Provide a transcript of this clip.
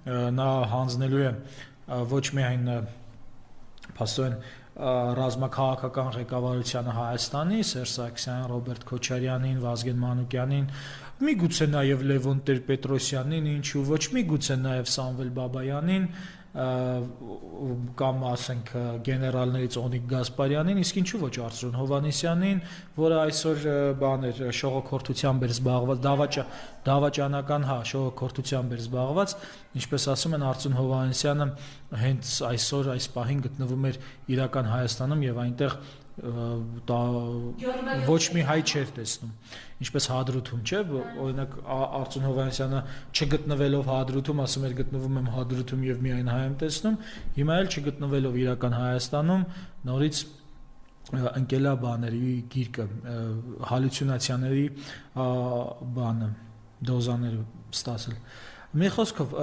նա հանձնելու է ոչ միայն փաստորեն ռազմաքաղաքական ղեկավարությանը Հայաստանի, Սերժ Սարգսյանին, Ռոբերտ Քոչարյանին, Վազգեն Մանուկյանին, միգուցե նաև Լևոն Տեր-Պետրոսյանին, ինչու ոչ, միգուցե նաև Սամվել Բաբայանին, կամ ասենք գեներալներից Օնիկ Գասպարյանին, իսկ ինչու ոչ Արծրուն Հովհաննիսյանին, որը այսօր բաներ շողոքորթությամբ էր զբաղված, դավաճանական, շողոքորթությամբ էր զբաղված, ինչպես ասում են, Արծրուն Հովհաննիսյանը հենց այսօր այս պահին գտնվում էր իրական Հայաստանում եւ այնտեղ ոչ մի հայ չէր տեսնում, ինչպես Հադրութում, չէ՞, օրինակ Արծրուն Հովհաննիսյանը չգտնվելով Հադրութում, ասում էր գտնվում եմ Հադրութում եւ միայն հայ եմ տեսնում, հիմա էլ չգտնվելով իրական Հայաստանում, նորից ընկելա բաների գիրկը, հալյուցինացիաների բանը, դոզաները ստացել։ Մի խոսքով